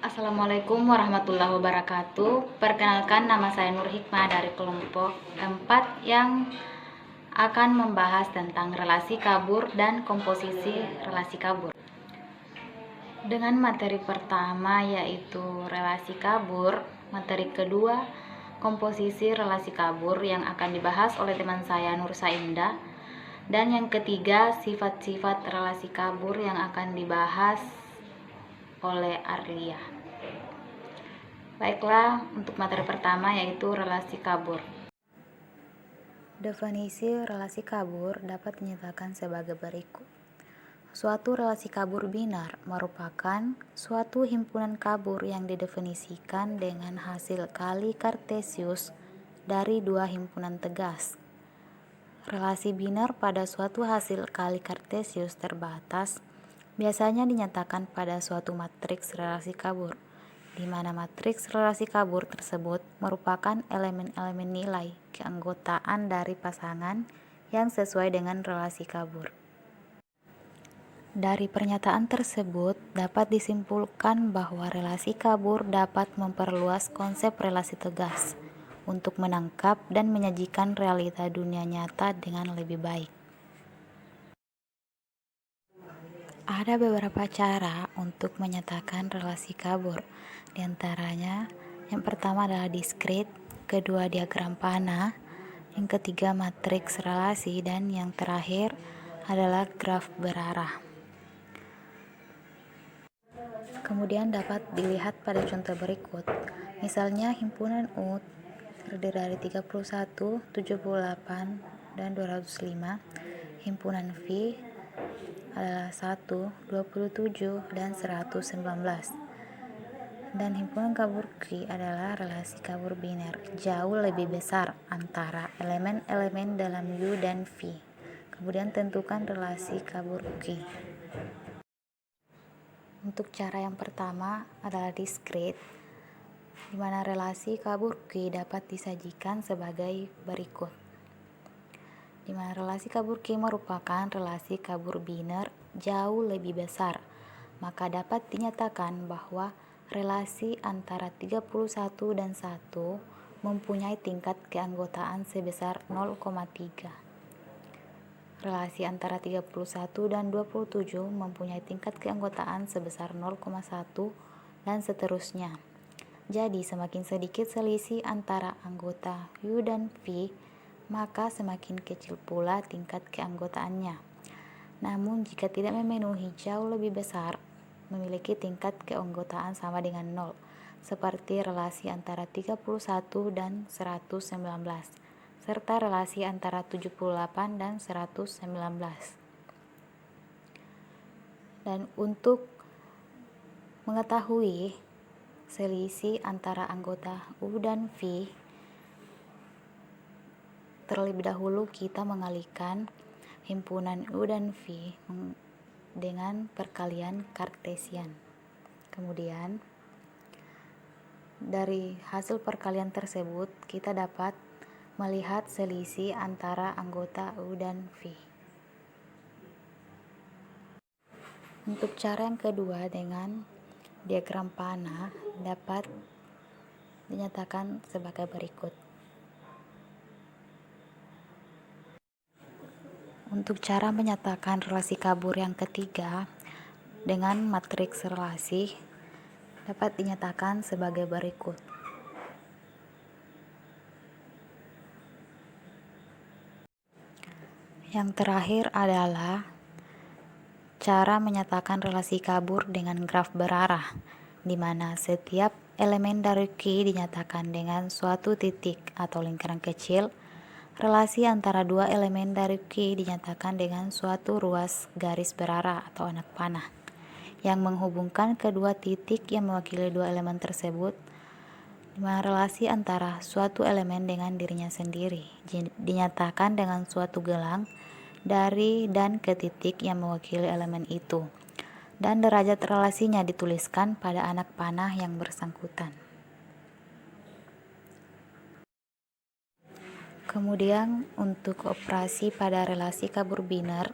Assalamualaikum warahmatullahi wabarakatuh. Perkenalkan, nama saya Nur Hikmah dari kelompok 4 yang akan membahas tentang relasi kabur dan komposisi relasi kabur. Dengan materi pertama yaitu relasi kabur, materi kedua komposisi relasi kabur yang akan dibahas oleh teman saya Nur Saindah, dan yang ketiga sifat-sifat relasi kabur yang akan dibahas oleh Arlia. Baiklah, untuk materi pertama yaitu relasi kabur. Definisi relasi kabur dapat dinyatakan sebagai berikut. Suatu relasi kabur binar merupakan suatu himpunan kabur yang didefinisikan dengan hasil kali kartesius dari dua himpunan tegas. Relasi binar pada suatu hasil kali kartesius terbatas biasanya dinyatakan pada suatu matriks relasi kabur, di mana matriks relasi kabur tersebut merupakan elemen-elemen nilai keanggotaan dari pasangan yang sesuai dengan relasi kabur. Dari pernyataan tersebut dapat disimpulkan bahwa relasi kabur dapat memperluas konsep relasi tegas untuk menangkap dan menyajikan realita dunia nyata dengan lebih baik. Ada beberapa cara untuk menyatakan relasi kabur. Di antaranya, yang pertama adalah diskrit, kedua diagram panah, yang ketiga matriks relasi, dan yang terakhir adalah graf berarah. Kemudian dapat dilihat pada contoh berikut. Misalnya himpunan U terdiri dari 31, 78, dan 205. Himpunan V adalah 1, 27, dan 119. Dan himpunan kabur Q adalah relasi kabur biner jauh lebih besar antara elemen-elemen dalam U dan V. Kemudian tentukan relasi kabur Q. Untuk cara yang pertama adalah diskrit, di mana relasi kabur Q dapat disajikan sebagai berikut. Di mana relasi kabur Q merupakan relasi kabur biner jauh lebih besar, maka dapat dinyatakan bahwa relasi antara 31 dan 1 mempunyai tingkat keanggotaan sebesar 0,3. Relasi antara 31 dan 27 mempunyai tingkat keanggotaan sebesar 0,1 dan seterusnya. Jadi semakin sedikit selisih antara anggota U dan V, maka semakin kecil pula tingkat keanggotaannya. Namun jika tidak memenuhi jauh lebih besar, memiliki tingkat keanggotaan sama dengan 0, seperti relasi antara 31 dan 119, serta relasi antara 78 dan 119. Dan untuk mengetahui selisih antara anggota U dan V, terlebih dahulu kita mengalihkan himpunan U dan V dengan perkalian kartesian. Kemudian dari hasil perkalian tersebut kita dapat melihat selisih antara anggota U dan V. Untuk cara yang kedua dengan diagram panah dapat dinyatakan sebagai berikut. Untuk cara menyatakan relasi kabur yang ketiga dengan matriks relasi dapat dinyatakan sebagai berikut. Yang terakhir adalah cara menyatakan relasi kabur dengan graf berarah, di mana setiap elemen dari Q dinyatakan dengan suatu titik atau lingkaran kecil. Relasi antara dua elemen dari Q dinyatakan dengan suatu ruas garis berarah atau anak panah yang menghubungkan kedua titik yang mewakili dua elemen tersebut, di mana relasi antara suatu elemen dengan dirinya sendiri dinyatakan dengan suatu gelang dari dan ke titik yang mewakili elemen itu, dan derajat relasinya dituliskan pada anak panah yang bersangkutan. Kemudian untuk operasi pada relasi kabur biner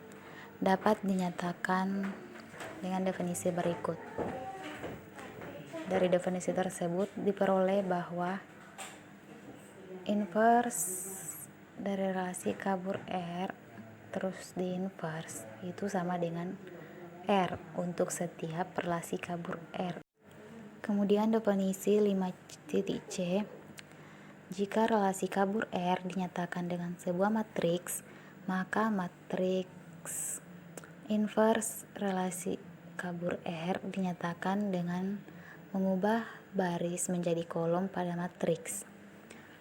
dapat dinyatakan dengan definisi berikut. Dari definisi tersebut diperoleh bahwa inverse dari relasi kabur R terus di inverse itu sama dengan R untuk setiap relasi kabur R. Kemudian definisi 5.c, jika relasi kabur R dinyatakan dengan sebuah matriks, maka matriks inverse relasi kabur R dinyatakan dengan mengubah baris menjadi kolom pada matriks.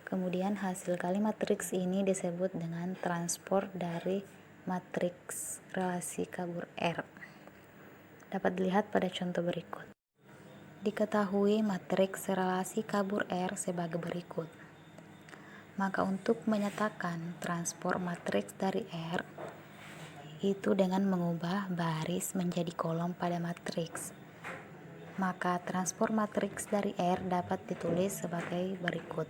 Kemudian hasil kali matriks ini disebut dengan transport dari matriks relasi kabur R. Dapat dilihat pada contoh berikut. Diketahui matriks relasi kabur R sebagai berikut. Maka untuk menyatakan transport matriks dari R itu dengan mengubah baris menjadi kolom pada matriks. Maka transport matriks dari R dapat ditulis sebagai berikut.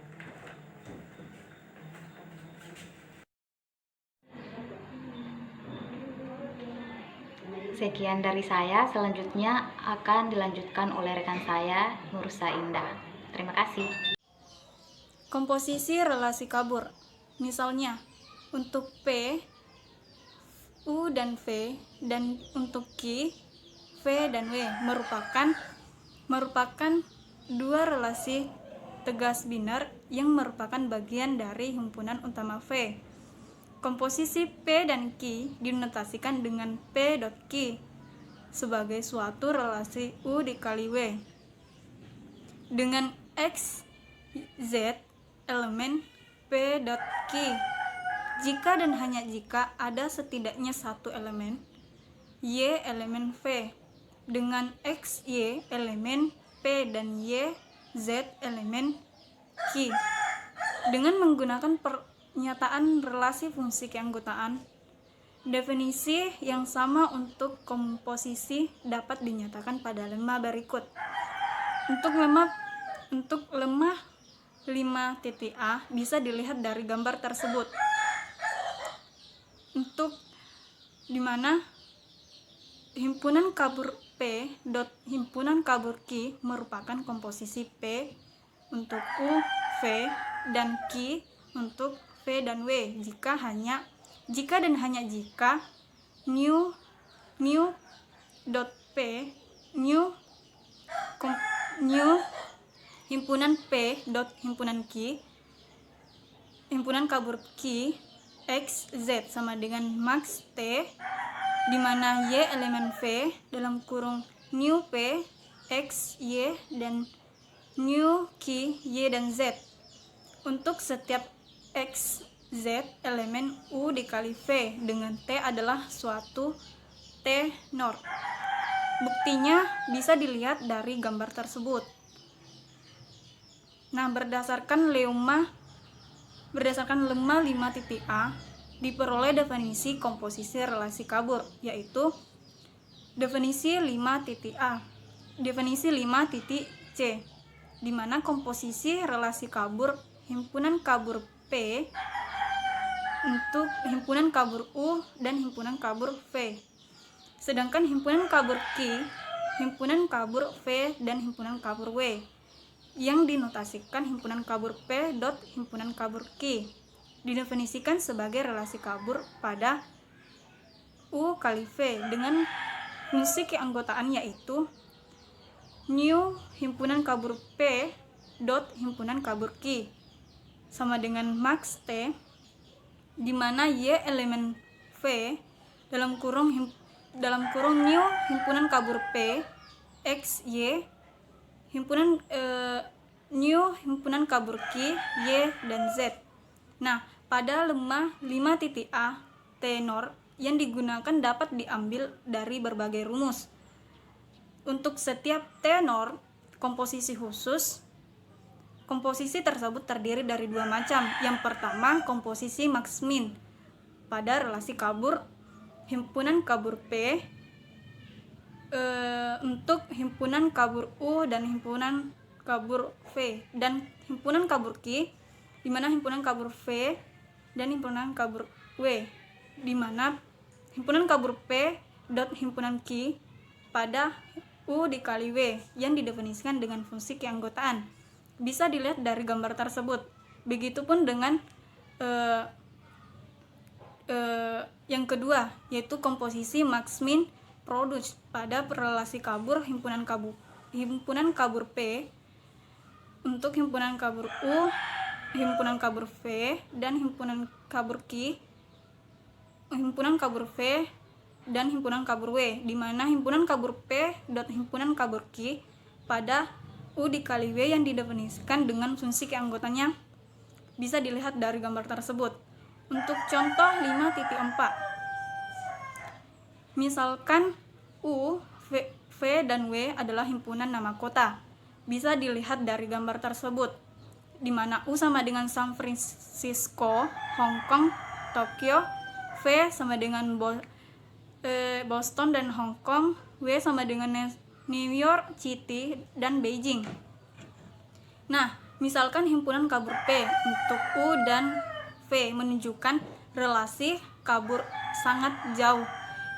Sekian dari saya, selanjutnya akan dilanjutkan oleh rekan saya, Nursa Indah. Terima kasih. Komposisi relasi kabur. Misalnya, untuk P, U dan V, dan untuk Q, V dan W merupakan dua relasi tegas biner yang merupakan bagian dari himpunan utama V. Komposisi P dan Q dinotasikan dengan P.Q sebagai suatu relasi U dikali W dengan X, Z elemen P.Q. Jika dan hanya jika ada setidaknya satu elemen Y elemen V dengan X, Y elemen P dan Y, Z elemen Q. Dengan menggunakan pernyataan relasi fungsi keanggotaan, definisi yang sama untuk komposisi dapat dinyatakan pada lemma berikut. Untuk lemma 5.a bisa dilihat dari gambar tersebut. Untuk dimana himpunan kabur P dot himpunan kabur Q merupakan komposisi P untuk U, V, dan Q untuk V dan W jika dan hanya jika new dot P new himpunan P dot himpunan Q himpunan kabur Q X, Z sama dengan max T, di mana Y elemen V dalam kurung new P, X, Y, dan new Q, Y, dan Z. Untuk setiap X, Z elemen U dikali V dengan T adalah suatu T nor. Buktinya bisa dilihat dari gambar tersebut. Nah, berdasarkan lemma 5.a diperoleh definisi komposisi relasi kabur, yaitu definisi 5.a. Definisi 5.c, di mana komposisi relasi kabur himpunan kabur P untuk himpunan kabur U dan himpunan kabur V. Sedangkan himpunan kabur Q, himpunan kabur V, dan himpunan kabur W yang dinotasikan himpunan kabur P dot himpunan kabur Q didefinisikan sebagai relasi kabur pada U kali V dengan fungsi keanggotaan yaitu new himpunan kabur P dot himpunan kabur Q sama dengan max T, di mana Y elemen V dalam kurung new himpunan kabur P, X, Y new himpunan kabur Q, Y, dan Z. Nah, pada lemma 5.a tenor yang digunakan dapat diambil dari berbagai rumus. Untuk setiap tenor komposisi khusus, komposisi tersebut terdiri dari dua macam. Yang pertama, komposisi max-min pada relasi kabur himpunan kabur P untuk himpunan kabur U dan himpunan kabur V, dan himpunan kabur Q, di mana himpunan kabur V dan himpunan kabur W, di mana himpunan kabur P dot himpunan Q pada U dikali W yang didefinisikan dengan fungsi keanggotaan. Bisa dilihat dari gambar tersebut. Begitupun dengan yang kedua, yaitu komposisi max min produce pada relasi kabur himpunan kabur P untuk himpunan kabur U, himpunan kabur V, dan himpunan kabur Q, himpunan kabur V, dan himpunan kabur W, di mana himpunan kabur P dot himpunan kabur Q pada U dikali W yang didefinisikan dengan fungsi keanggotanya bisa dilihat dari gambar tersebut. Untuk contoh 5.4, misalkan U, V, dan W adalah himpunan nama kota. Bisa dilihat dari gambar tersebut, di mana U sama dengan San Francisco, Hong Kong, Tokyo, V sama dengan Boston dan Hong Kong, W sama dengan New York City dan Beijing. Nah, misalkan himpunan kabur P untuk U dan V menunjukkan relasi kabur sangat jauh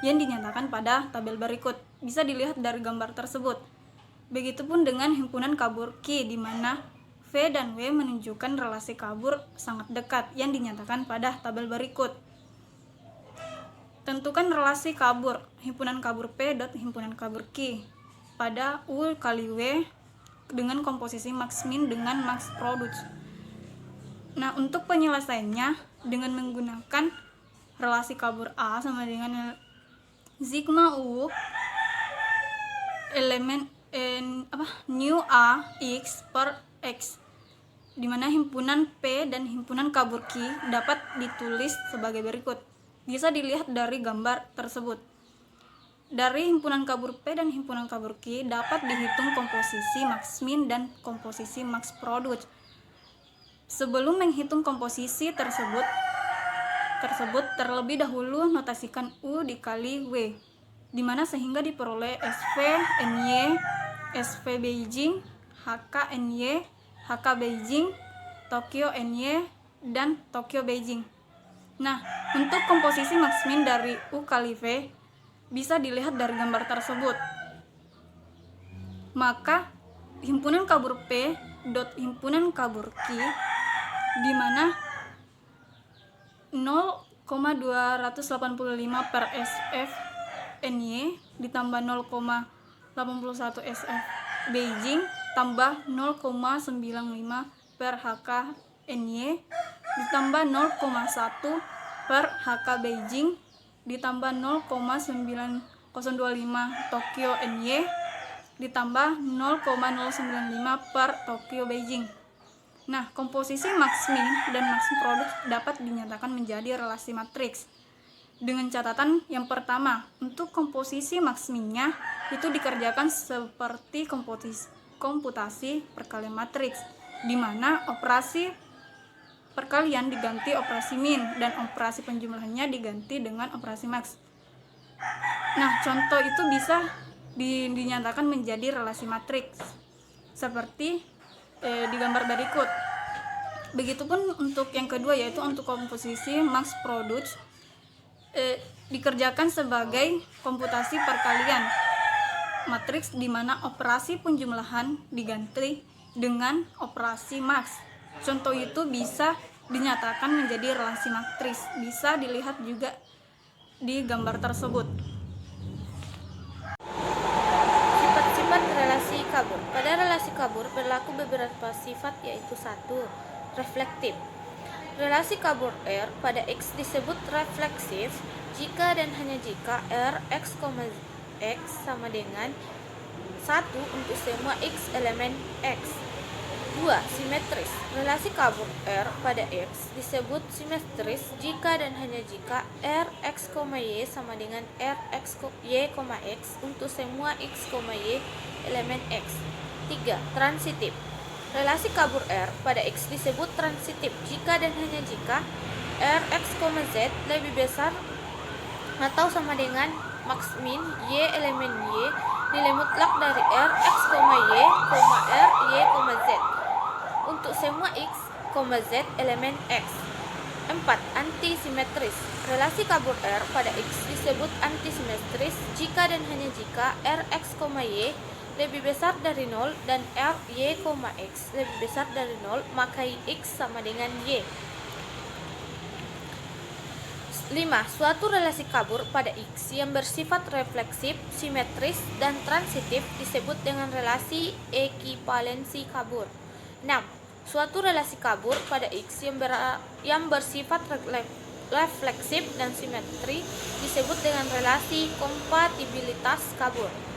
yang dinyatakan pada tabel berikut. Bisa dilihat dari gambar tersebut. Begitupun dengan himpunan kabur Q, di mana V dan W menunjukkan relasi kabur sangat dekat yang dinyatakan pada tabel berikut. Tentukan relasi kabur himpunan kabur P dot himpunan kabur Q pada U kali W dengan komposisi max min dengan max produce. Nah, untuk penyelesaiannya dengan menggunakan relasi kabur A sama dengan sigma U elemen nu A X per X, di mana himpunan P dan himpunan kabur Q dapat ditulis sebagai berikut. Bisa dilihat dari gambar tersebut. Dari himpunan kabur P dan himpunan kabur Q dapat dihitung komposisi max min dan komposisi max produce. Sebelum menghitung komposisi tersebut terlebih dahulu notasikan U dikali W, di mana sehingga diperoleh SV NY, SV Beijing, HK NY, HK Beijing, Tokyo NY, dan Tokyo Beijing. Nah, untuk komposisi max min dari U kali V bisa dilihat dari gambar tersebut. Maka himpunan kabur P dot himpunan kabur Q, di mana 0,285 per SF NY ditambah 0,81 SF Beijing tambah 0,95 per HK NY ditambah 0,1 per HK Beijing ditambah 0,9025 Tokyo NY ditambah 0,095 per Tokyo Beijing. Nah, komposisi max min dan max product dapat dinyatakan menjadi relasi matriks. Dengan catatan yang pertama, untuk komposisi max minnya itu dikerjakan seperti komputasi perkalian matriks, di mana operasi perkalian diganti operasi min dan operasi penjumlahannya diganti dengan operasi max. Nah, contoh itu bisa dinyatakan menjadi relasi matriks seperti di gambar berikut. Begitupun untuk yang kedua, yaitu untuk komposisi max produce dikerjakan sebagai komputasi perkalian matriks, di mana operasi penjumlahan diganti dengan operasi max. Contoh itu bisa dinyatakan menjadi relasi matriks. Bisa dilihat juga di gambar tersebut. Sifat-sifat relasi kabur. Pada relasi kabur berlaku beberapa sifat, yaitu 1. Reflektif. Relasi kabur R pada X disebut refleksif jika dan hanya jika R x, X sama dengan 1 untuk semua X elemen X. 2. Simetris. Relasi kabur R pada X disebut simetris jika dan hanya jika R x, Y sama dengan R x, Y, X untuk semua X, Y elemen X. 3. Transitif. Relasi kabur R pada X disebut transitif jika dan hanya jika R x, Z lebih besar atau sama dengan max min Y elemen Y nilai mutlak dari R x, Y, R, Y, Z untuk semua X, Z elemen X. 4. Antisimetris. Relasi kabur R pada X disebut antisimetris jika dan hanya jika R X, Y lebih besar dari 0 dan R Y, X lebih besar dari 0, maka X sama dengan Y. 5. Suatu relasi kabur pada X yang bersifat refleksif, simetris, dan transitif disebut dengan relasi ekivalensi kabur. 6. Suatu relasi kabur pada X yang bersifat refleksif dan simetri disebut dengan relasi kompatibilitas kabur.